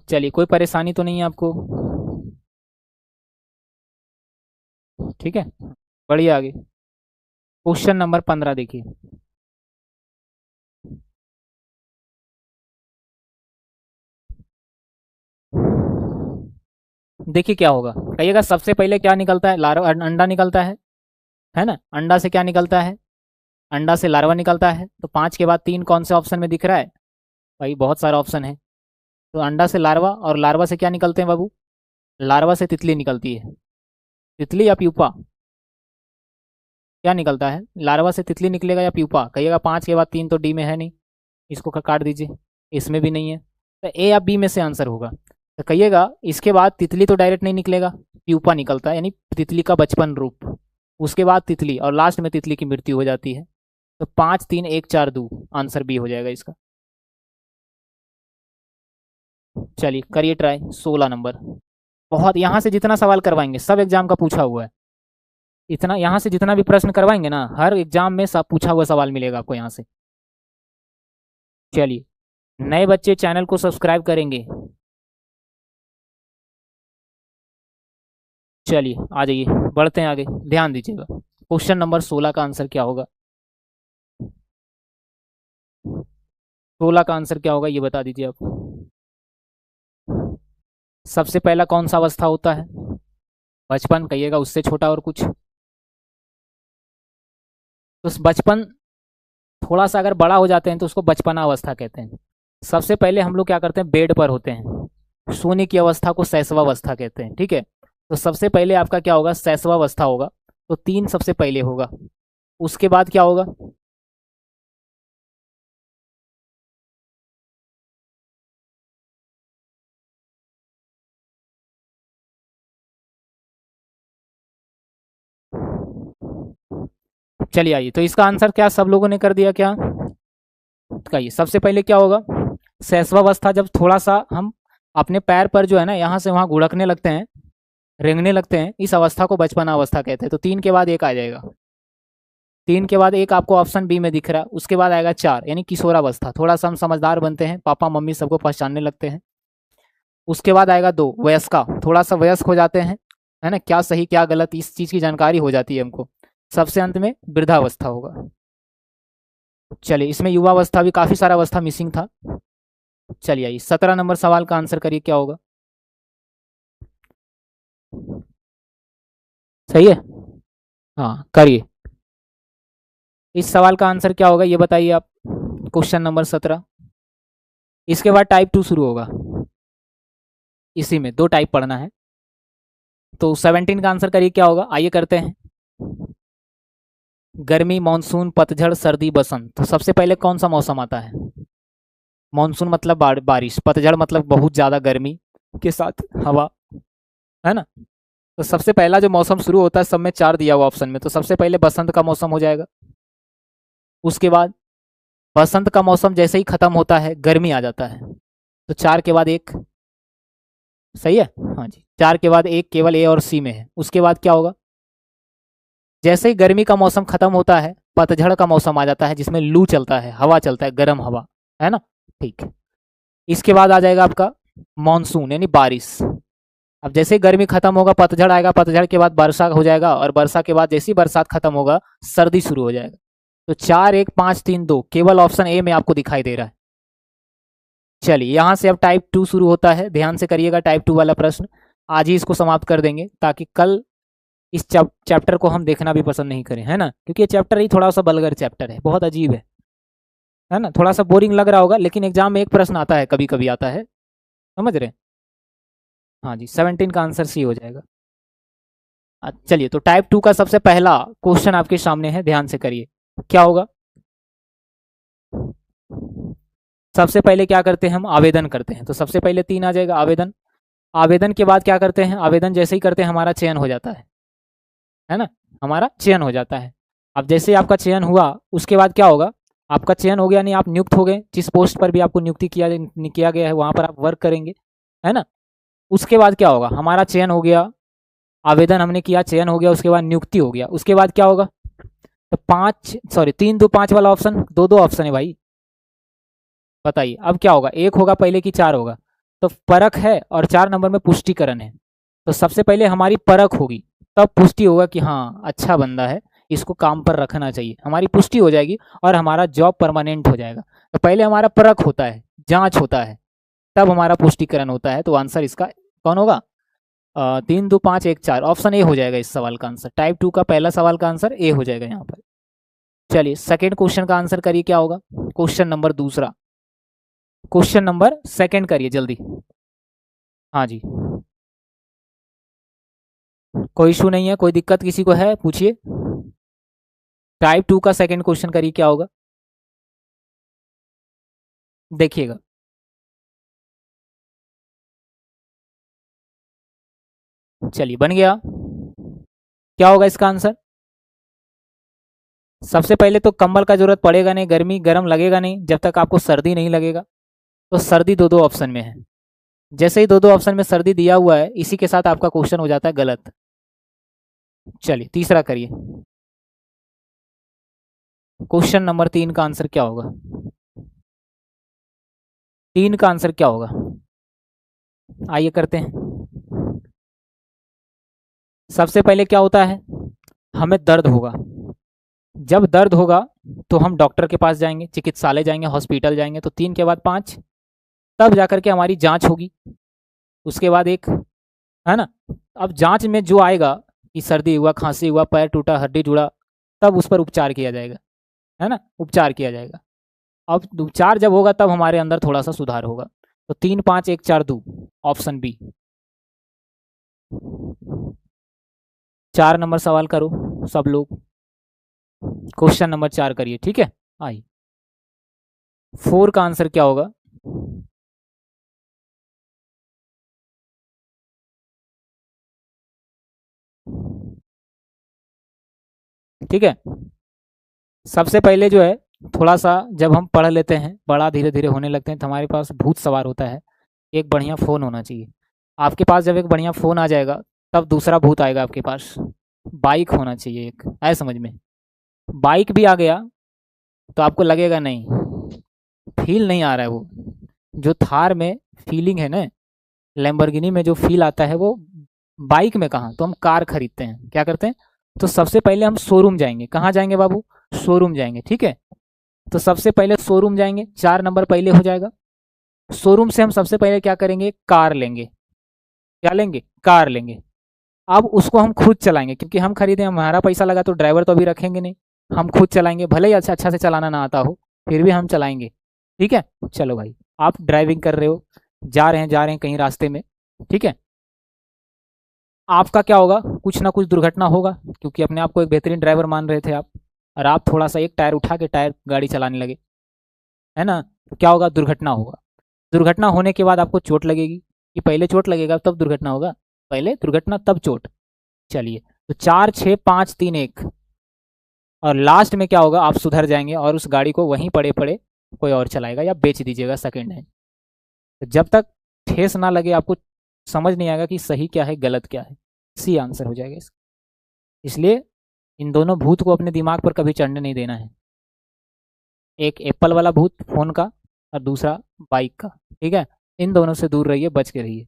चलिए कोई परेशानी तो नहीं है आपको? ठीक है, बढ़िए। आगे क्वेश्चन नंबर 15 देखिए। देखिए क्या होगा, कहिएगा सबसे पहले क्या निकलता है? लार्वा, अंडा निकलता है ना। अंडा से क्या निकलता है? अंडा से लार्वा निकलता है। तो 5 के बाद 3 कौन से ऑप्शन में दिख रहा है? भाई बहुत सारा ऑप्शन है। तो अंडा से लार्वा, और लार्वा से क्या निकलते हैं बाबू? लार्वा से तितली निकलती है। तितली या प्यूपा, क्या निकलता है? लार्वा से तितली निकलेगा या प्यूपा? कहिएगा 5 के बाद 3 तो डी में है नहीं, इसको काट दीजिए। इसमें भी नहीं है, तो ए या बी में से आंसर होगा। तो कहिएगा इसके बाद तितली तो डायरेक्ट नहीं निकलेगा, प्यूपा निकलता है, यानी तितली का बचपन रूप। उसके बाद तितली, और लास्ट में तितली की मृत्यु हो जाती है। तो 5 3 1 4 2, आंसर बी हो जाएगा इसका। चलिए करिए ट्राई। 16 नंबर, बहुत, यहाँ से जितना सवाल करवाएंगे सब एग्जाम का पूछा हुआ है। इतना यहाँ से जितना भी प्रश्न करवाएंगे ना, हर एग्जाम में सब पूछा हुआ सवाल मिलेगा आपको यहाँ से। चलिए, नए बच्चे चैनल को सब्सक्राइब करेंगे। चलिए आ जाइए, बढ़ते हैं आगे, ध्यान दीजिएगा। क्वेश्चन नंबर 16 का आंसर क्या होगा? 16 का आंसर क्या होगा ये बता दीजिए आप। सबसे पहला कौन सा अवस्था होता है? बचपन, कहिएगा उससे छोटा और कुछ? तो बचपन थोड़ा सा अगर बड़ा हो जाते हैं तो उसको बचपना अवस्था कहते हैं। सबसे पहले हम लोग क्या करते हैं? बेड पर होते हैं, सोने की अवस्था को शैशवावस्था कहते हैं, ठीक है। तो सबसे पहले आपका क्या होगा? शैशवावस्था होगा। तो 3 सबसे पहले होगा। उसके बाद क्या होगा? चलिए आइए, तो इसका आंसर क्या सब लोगों ने कर दिया क्या? कहिए सबसे पहले क्या होगा? शैशवावस्था जब थोड़ा सा हम अपने पैर पर जो है ना यहाँ से वहाँ गुड़कने लगते हैं, रेंगने लगते हैं, इस अवस्था को बचपना अवस्था कहते हैं। तो 3 के बाद 1 आ जाएगा, 3 के बाद 1 आपको ऑप्शन बी में दिख रहा है। उसके बाद आएगा 4 यानी किशोरावस्था, थोड़ा सा हम समझदार बनते हैं, पापा मम्मी सबको पहचानने लगते हैं। उसके बाद आएगा 2 वयस्का, थोड़ा सा वयस्क हो जाते हैं, है ना, क्या सही क्या गलत इस चीज़ की जानकारी हो जाती है हमको। सबसे अंत में वृद्धावस्था होगा। चलिए, इसमें युवावस्था भी काफ़ी सारा अवस्था मिसिंग था। चलिए आइए 17 नंबर सवाल का आंसर करिए, क्या होगा। सही है, हाँ करिए। इस सवाल का आंसर क्या होगा ये बताइए आप। Question number 17। इसके बाद टाइप 2 शुरू होगा, इसी में 2 टाइप पढ़ना है। तो 17 का आंसर करिए क्या होगा, आइए करते हैं। गर्मी, मानसून, पतझड़, सर्दी, बसंत। तो सबसे पहले कौन सा मौसम आता है। मानसून मतलब बारिश, पतझड़ मतलब बहुत ज़्यादा गर्मी के साथ हवा, है ना। तो सबसे पहला जो मौसम शुरू होता है, सब में 4 दिया हुआ ऑप्शन में, तो सबसे पहले बसंत का मौसम हो जाएगा। उसके बाद बसंत का मौसम जैसे ही खत्म होता है गर्मी आ जाता है, तो 4 के बाद 1। सही है, हाँ जी, 4 के बाद 1 केवल ए और सी में है। उसके बाद क्या होगा, जैसे ही गर्मी का मौसम खत्म होता है पतझड़ का मौसम आ जाता है, जिसमें लू चलता है, हवा चलता है, गर्म हवा, है ना। ठीक है, इसके बाद आ जाएगा आपका मानसून यानी बारिश। अब जैसे ही गर्मी खत्म होगा पतझड़ आएगा, पतझड़ के बाद वर्षा हो जाएगा, और वर्षा के बाद जैसे ही बरसात खत्म होगा सर्दी शुरू हो जाएगा। तो 4 1 5 3 2 केवल ऑप्शन ए में आपको दिखाई दे रहा है। चलिए, यहाँ से अब टाइप 2 शुरू होता है, ध्यान से करिएगा टाइप 2 वाला प्रश्न। आज ही इसको समाप्त कर देंगे, ताकि कल इस चैप्टर को हम देखना भी पसंद नहीं करें, है ना, क्योंकि ये चैप्टर ही थोड़ा सा बलगर चैप्टर है, बहुत अजीब है ना, थोड़ा सा बोरिंग लग रहा होगा, लेकिन एग्जाम में एक प्रश्न आता है, कभी कभी आता है, समझ रहे हैं। हाँ जी, 17 का आंसर सी हो जाएगा। चलिए, तो टाइप 2 का सबसे पहला क्वेश्चन आपके सामने है, ध्यान से करिए क्या होगा। सबसे पहले क्या करते हैं हम, आवेदन करते हैं। तो सबसे पहले 3 आ जाएगा आवेदन। आवेदन के बाद क्या करते हैं, आवेदन जैसे ही करते हैं हमारा चयन हो जाता है ना, हमारा चयन हो जाता है। अब जैसे ही आपका चयन हुआ उसके बाद क्या होगा, आपका चयन हो गया नहीं, आप नियुक्त हो गए, जिस पोस्ट पर भी आपको नियुक्ति किया गया है वहाँ पर आप वर्क करेंगे, है ना। उसके बाद क्या होगा, हमारा चयन हो गया, आवेदन हमने किया, चयन हो गया, उसके बाद नियुक्ति हो गया, उसके बाद क्या होगा। तो 3 2 5 वाला ऑप्शन, 2 2 ऑप्शन है भाई, बताइए अब क्या होगा, 1 होगा पहले कि 4 होगा। तो परख है और 4 नंबर में पुष्टिकरण है। तो सबसे पहले हमारी परख होगी, तब पुष्टि होगा कि हाँ अच्छा बंदा है, इसको काम पर रखना चाहिए, हमारी पुष्टि हो जाएगी और हमारा जॉब परमानेंट हो जाएगा। तो पहले हमारा परख होता है, जांच होता है, तब हमारा पुष्टिकरण होता है। तो आंसर इसका कौन होगा, 3 2 5 1 4 ऑप्शन ए हो जाएगा इस सवाल का आंसर। टाइप 2 का पहला सवाल का आंसर ए हो जाएगा यहाँ पर। चलिए सेकेंड क्वेश्चन का आंसर करिए क्या होगा, क्वेश्चन नंबर दूसरा, क्वेश्चन नंबर सेकंड करिए जल्दी। हाँ जी, कोई इशू नहीं है, कोई दिक्कत किसी को है पूछिए। टाइप 2 का सेकंड क्वेश्चन करिए क्या होगा, देखिएगा। चलिए बन गया, क्या होगा इसका आंसर। सबसे पहले तो कंबल का जरूरत पड़ेगा नहीं, गर्मी गर्म लगेगा नहीं जब तक आपको सर्दी नहीं लगेगा। तो सर्दी 2 2 ऑप्शन में है, जैसे ही 2 2 ऑप्शन में सर्दी दिया हुआ है, इसी के साथ आपका क्वेश्चन हो जाता है गलत। चलिए तीसरा करिए, क्वेश्चन नंबर 3 का आंसर क्या होगा, 3 का आंसर क्या होगा, आइए करते हैं। सबसे पहले क्या होता है, हमें दर्द होगा, जब दर्द होगा तो हम डॉक्टर के पास जाएंगे, चिकित्सालय जाएंगे, हॉस्पिटल जाएंगे। तो 3 के बाद 5, तब जाकर के हमारी जांच होगी। उसके बाद 1, है ना। अब जांच में जो आएगा कि सर्दी हुआ, खांसी हुआ, पैर टूटा, हड्डी जुड़ा, तब उस पर उपचार किया जाएगा, है ना, उपचार किया जाएगा। अब उपचार जब होगा तब हमारे अंदर थोड़ा सा सुधार होगा। तो 3 5 1 4 2 ऑप्शन बी। 4 नंबर सवाल करो सब लोग, क्वेश्चन नंबर 4 करिए, ठीक है। आई 4 का आंसर क्या होगा, ठीक है। सबसे पहले जो है, थोड़ा सा जब हम पढ़ लेते हैं, बड़ा धीरे धीरे होने लगते हैं, तो हमारे पास भूत सवार होता है। एक बढ़िया फ़ोन होना चाहिए। आपके पास जब एक बढ़िया फ़ोन आ जाएगा तब दूसरा भूत आएगा आपके पास। बाइक होना चाहिए एक, आए समझ में। बाइक भी आ गया तो आपको लगेगा नहीं, फील नहीं आ रहा है वो जो थार में फीलिंग है ना, लैम्बोर्गिनी में जो फील आता है वो बाइक में कहाँ। तो हम कार खरीदते हैं, क्या करते हैं, तो सबसे पहले हम शोरूम जाएंगे। कहाँ जाएंगे बाबू, शोरूम जाएंगे, ठीक है। तो सबसे पहले शोरूम जाएंगे, 4 नंबर पहले हो जाएगा। शोरूम से हम सबसे पहले क्या करेंगे, कार लेंगे। क्या लेंगे, कार लेंगे। अब उसको हम खुद चलाएंगे, क्योंकि हम खरीदे, हमारा पैसा लगा, तो ड्राइवर तो अभी रखेंगे नहीं, हम खुद चलाएंगे। भले ही अच्छा अच्छा से चलाना ना आता हो, फिर भी हम चलाएंगे, ठीक है। चलो भाई, आप ड्राइविंग कर रहे हो, जा रहे हैं कहीं रास्ते में, ठीक है। आपका क्या होगा, कुछ ना कुछ दुर्घटना होगा, क्योंकि अपने आप को एक बेहतरीन ड्राइवर मान रहे थे आप, और आप थोड़ा सा एक टायर उठा के टायर गाड़ी चलाने लगे, है ना। तो क्या होगा, दुर्घटना होगा। दुर्घटना होने के बाद आपको चोट लगेगी, कि पहले चोट लगेगा तब दुर्घटना होगा, पहले दुर्घटना तब चोट। चलिए, तो 4, 6, 5, 3, 1, और लास्ट में क्या होगा, आप सुधर जाएंगे और उस गाड़ी को वहीं पड़े पड़े कोई और चलाएगा या बेच दीजिएगा सेकेंड हैंड। तो जब तक ठेस ना लगे, आपको समझ नहीं आएगा कि सही क्या है गलत क्या है, सी आंसर हो जाएगा इसका। इसलिए इन दोनों भूत को अपने दिमाग पर कभी चढ़ने नहीं देना है, एक एप्पल वाला भूत फोन का और दूसरा बाइक का, ठीक है। इन दोनों से दूर रहिए, बच के रहिए।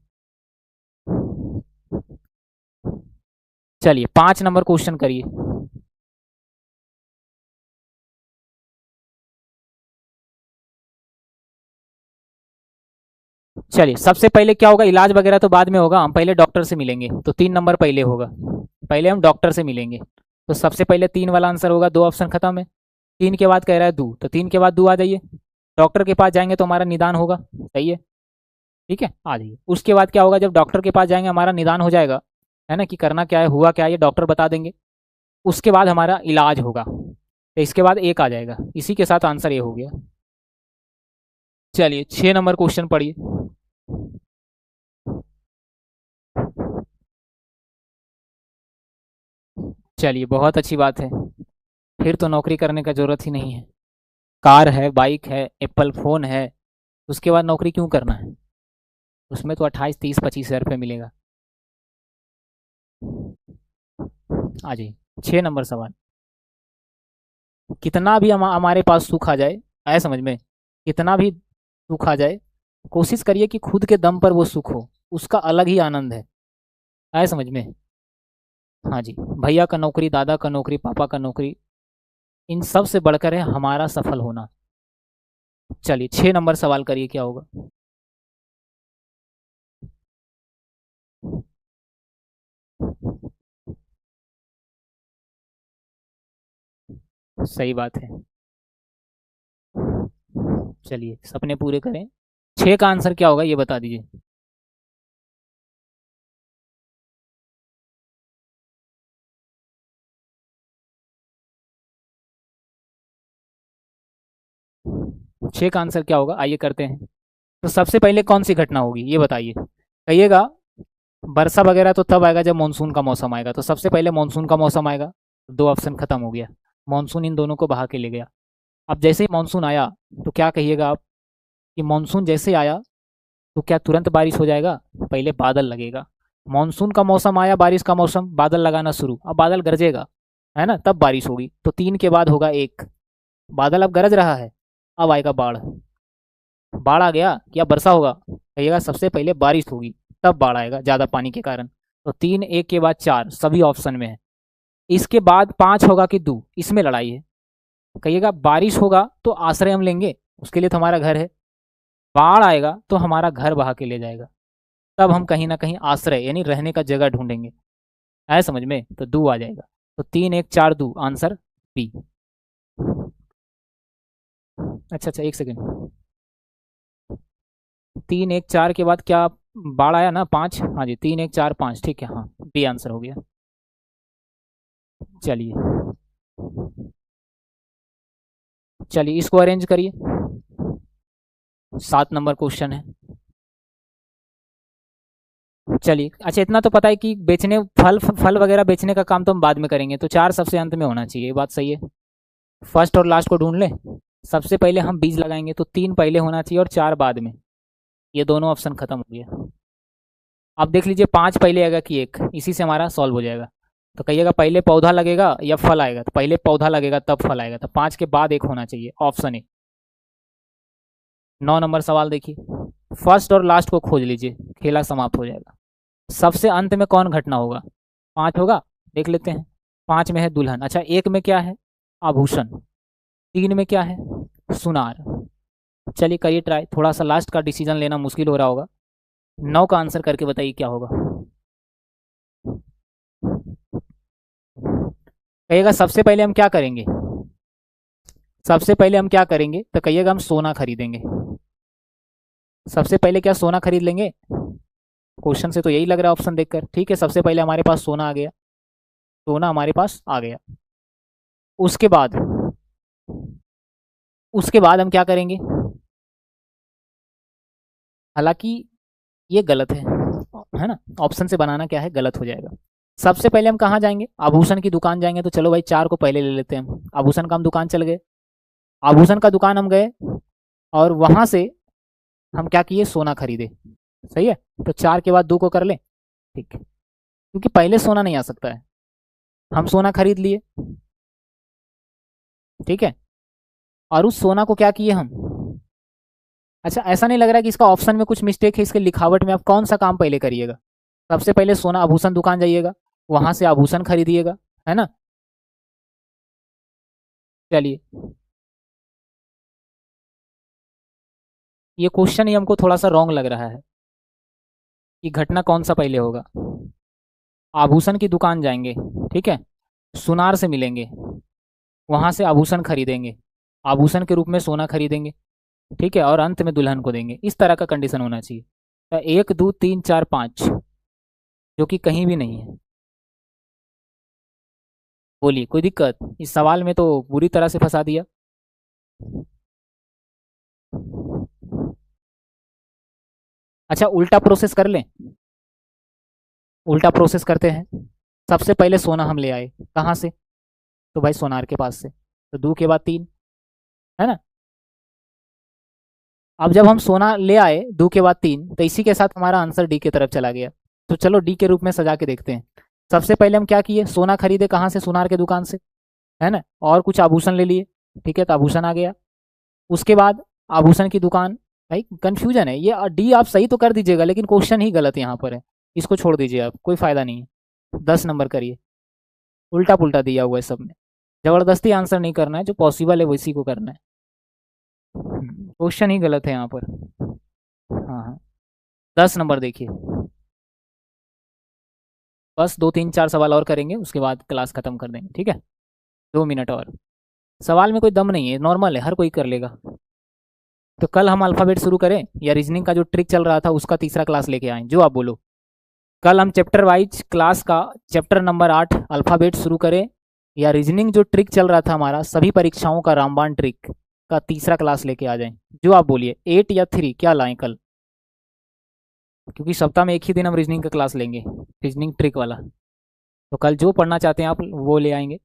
चलिए 5 नंबर क्वेश्चन करिए। चलिए, सबसे पहले क्या होगा, इलाज वगैरह तो बाद में होगा, हम पहले डॉक्टर से मिलेंगे, तो 3 नंबर पहले होगा, पहले हम डॉक्टर से मिलेंगे। तो सबसे पहले 3 वाला आंसर होगा, 2 ऑप्शन खत्म है। 3 के बाद कह रहा है दू, तो 3 के बाद दू आ जाइए, डॉक्टर के पास जाएंगे तो हमारा निदान होगा, सही है, ठीक है, आ जाइए। उसके बाद क्या होगा, जब डॉक्टर के पास जाएंगे हमारा निदान हो जाएगा, है ना, कि करना क्या है, हुआ क्या है, ये डॉक्टर बता देंगे। उसके बाद हमारा इलाज होगा, तो इसके बाद एक आ जाएगा, इसी के साथ आंसर ये हो गया। चलिए 6 नंबर क्वेश्चन पढ़िए। चलिए, बहुत अच्छी बात है, फिर तो नौकरी करने का जरूरत ही नहीं है। कार है, बाइक है, एप्पल फ़ोन है, उसके बाद नौकरी क्यों करना है, उसमें तो 28, 30, 25 हज़ार रुपये मिलेगा। आ जाइए, 6 नंबर सवाल। कितना भी हमारे पास सुख आ जाए, आया समझ में, कितना भी सुख आ जाए, कोशिश करिए कि खुद के दम पर वो सुख हो, उसका अलग ही आनंद है, आया समझ में। हाँ जी, भैया का नौकरी, दादा का नौकरी, पापा का नौकरी, इन सब से बढ़कर है हमारा सफल होना। चलिए 6 नंबर सवाल करिए, क्या होगा। सही बात है, चलिए सपने पूरे करें। 6 का आंसर क्या होगा ये बता दीजिए। 6 का आंसर क्या होगा, आइए करते हैं। तो सबसे पहले कौन सी घटना होगी ये बताइए, कहिएगा। वर्षा वगैरह तो तब आएगा जब मानसून का मौसम आएगा, तो सबसे पहले मानसून का मौसम आएगा, 2 ऑप्शन खत्म हो गया। मानसून इन दोनों को बहा के ले गया। अब जैसे ही मानसून आया, तो क्या कहिएगा आप, कि मानसून जैसे आया तो क्या तुरंत बारिश हो जाएगा, पहले बादल लगेगा। मानसून का मौसम आया, बारिश का मौसम, बादल लगाना शुरू, अब बादल गरजेगा, है ना, तब बारिश होगी। तो 3 के बाद होगा 1, बादल अब गरज रहा है, अब आएगा बाढ़। बाढ़ आ गया, क्या वर्षा होगा, कहिएगा सबसे पहले बारिश होगी, तब बाढ़ आएगा ज़्यादा पानी के कारण। तो 3, 1 के बाद 4 सभी ऑप्शन में है। इसके बाद 5 होगा कि 2, इसमें लड़ाई है। कहिएगा बारिश होगा तो आश्रय हम लेंगे, उसके लिए तो हमारा घर है। बाढ़ आएगा तो हमारा घर बहा के ले जाएगा, तब हम कहीं ना कहीं आश्रय यानी रहने का जगह ढूंढेंगे, है समझ में। तो 2 आ जाएगा, तो 3, 1, 4, 2 आंसर बी। अच्छा अच्छा, एक सेकेंड, 3, 1, 4 के बाद क्या बाढ़ आया ना, 5, हाँ जी, 3, 1, 4, 5, ठीक है, हाँ बी आंसर हो गया। चलिए, चलिए इसको अरेंज करिए, 7 नंबर क्वेश्चन है। चलिए, अच्छा इतना तो पता है कि बेचने फल फल वगैरह बेचने का काम तो हम बाद में करेंगे, तो 4 सबसे अंत में होना चाहिए, ये बात सही है। फर्स्ट और लास्ट को ढूंढ लें। सबसे पहले हम बीज लगाएंगे, तो 3 पहले होना चाहिए और 4 बाद में। ये दोनों ऑप्शन खत्म हो गया। अब देख लीजिए 5 पहले आएगा कि 1, इसी से हमारा सॉल्व हो जाएगा। तो कहिएगा पहले पौधा लगेगा या फल आएगा, तो पहले पौधा लगेगा तब फल आएगा, तो 5 के बाद 1 होना चाहिए, ऑप्शन ए। 9 नंबर सवाल देखिए, फर्स्ट और लास्ट को खोज लीजिए, खेला समाप्त हो जाएगा। सबसे अंत में कौन घटना होगा? 5 होगा, देख लेते हैं। 5 में है दुल्हन, अच्छा 1 में क्या है? आभूषण। 3 में क्या है? सुनार। चलिए करिए ट्राई, थोड़ा सा लास्ट का डिसीजन लेना मुश्किल हो रहा होगा। 9 का आंसर करके बताइए क्या होगा। कहिएगा सबसे पहले हम क्या करेंगे? सबसे पहले हम क्या करेंगे तो कहिएगा हम सोना खरीदेंगे। सबसे पहले क्या सोना खरीद लेंगे? क्वेश्चन से तो यही लग रहा है ऑप्शन देखकर। ठीक है, सबसे पहले हमारे पास सोना आ गया, सोना हमारे पास आ गया। उसके बाद हम क्या करेंगे? हालांकि ये गलत है ना, ऑप्शन से बनाना क्या है, गलत हो जाएगा। सबसे पहले हम कहाँ जाएंगे? आभूषण की दुकान जाएंगे। तो चलो भाई 4 को पहले ले लेते हैं, आभूषण का हम दुकान चल गए, आभूषण का दुकान हम गए और वहां से हम क्या किए? सोना खरीदे। सही है, तो 4 के बाद 2 को कर लें। ठीक है, क्योंकि पहले सोना नहीं आ सकता है, हम सोना खरीद लिए। ठीक है, और उस सोना को क्या किए हम? अच्छा, ऐसा नहीं लग रहा है कि इसका ऑप्शन में कुछ मिस्टेक है इसके लिखावट में? आप कौन सा काम पहले करिएगा? सबसे पहले सोना आभूषण दुकान जाइएगा, वहां से आभूषण खरीदिएगा, है ना। चलिए, ये क्वेश्चन ही हमको थोड़ा सा रॉन्ग लग रहा है कि घटना कौन सा पहले होगा। आभूषण की दुकान जाएंगे, ठीक है, सुनार से मिलेंगे, वहां से आभूषण खरीदेंगे, आभूषण के रूप में सोना खरीदेंगे, ठीक है, और अंत में दुल्हन को देंगे। इस तरह का कंडीशन होना चाहिए। तो 1 2 3 4 5 जो कि कहीं भी नहीं है। बोलिए कोई दिक्कत? इस सवाल में तो बुरी तरह से फंसा दिया। अच्छा उल्टा प्रोसेस कर लें, उल्टा प्रोसेस करते हैं। सबसे पहले सोना हम ले आए, कहाँ से? तो भाई सोनार के पास से, तो 2 के बाद 3, है ना। अब जब हम सोना ले आए 2 के बाद 3, तो इसी के साथ हमारा आंसर डी की तरफ चला गया। तो चलो डी के रूप में सजा के देखते हैं। सबसे पहले हम क्या किए? सोना खरीदे, कहाँ से? सुनार के दुकान से, है ना, और कुछ आभूषण ले लिए। ठीक है, तो आभूषण आ गया। उसके बाद आभूषण की दुकान, भाई कंफ्यूजन है ये, डी आप सही तो कर दीजिएगा लेकिन क्वेश्चन ही गलत यहाँ पर है, इसको छोड़ दीजिए आप, कोई फायदा नहीं है। 10 नंबर करिए, उल्टा पुल्टा दिया हुआ है सब में, जबरदस्ती आंसर नहीं करना है, जो पॉसिबल है वैसी को करना है। क्वेश्चन ही गलत है यहाँ पर। हाँ हाँ, 10 नंबर देखिए। बस 2 3 4 सवाल और करेंगे, उसके बाद क्लास खत्म कर देंगे, ठीक है। 2 मिनट और। सवाल में कोई दम नहीं है, नॉर्मल है, हर कोई कर लेगा। तो कल हम अल्फ़ाबेट शुरू करें या रीजनिंग का जो ट्रिक चल रहा था उसका तीसरा क्लास लेके आएँ, जो आप बोलो। कल हम चैप्टर वाइज क्लास का चैप्टर नंबर 8 अल्फ़ाबेट शुरू करें या रीजनिंग जो ट्रिक चल रहा था हमारा सभी परीक्षाओं का रामबाण ट्रिक का तीसरा क्लास लेके आ जाएं, जो आप बोलिए। 8 या 3 क्या लाएं कल? क्योंकि सप्ताह में एक ही दिन हम रीजनिंग का क्लास लेंगे, रीजनिंग ट्रिक वाला। तो कल जो पढ़ना चाहते हैं आप वो ले आएंगे।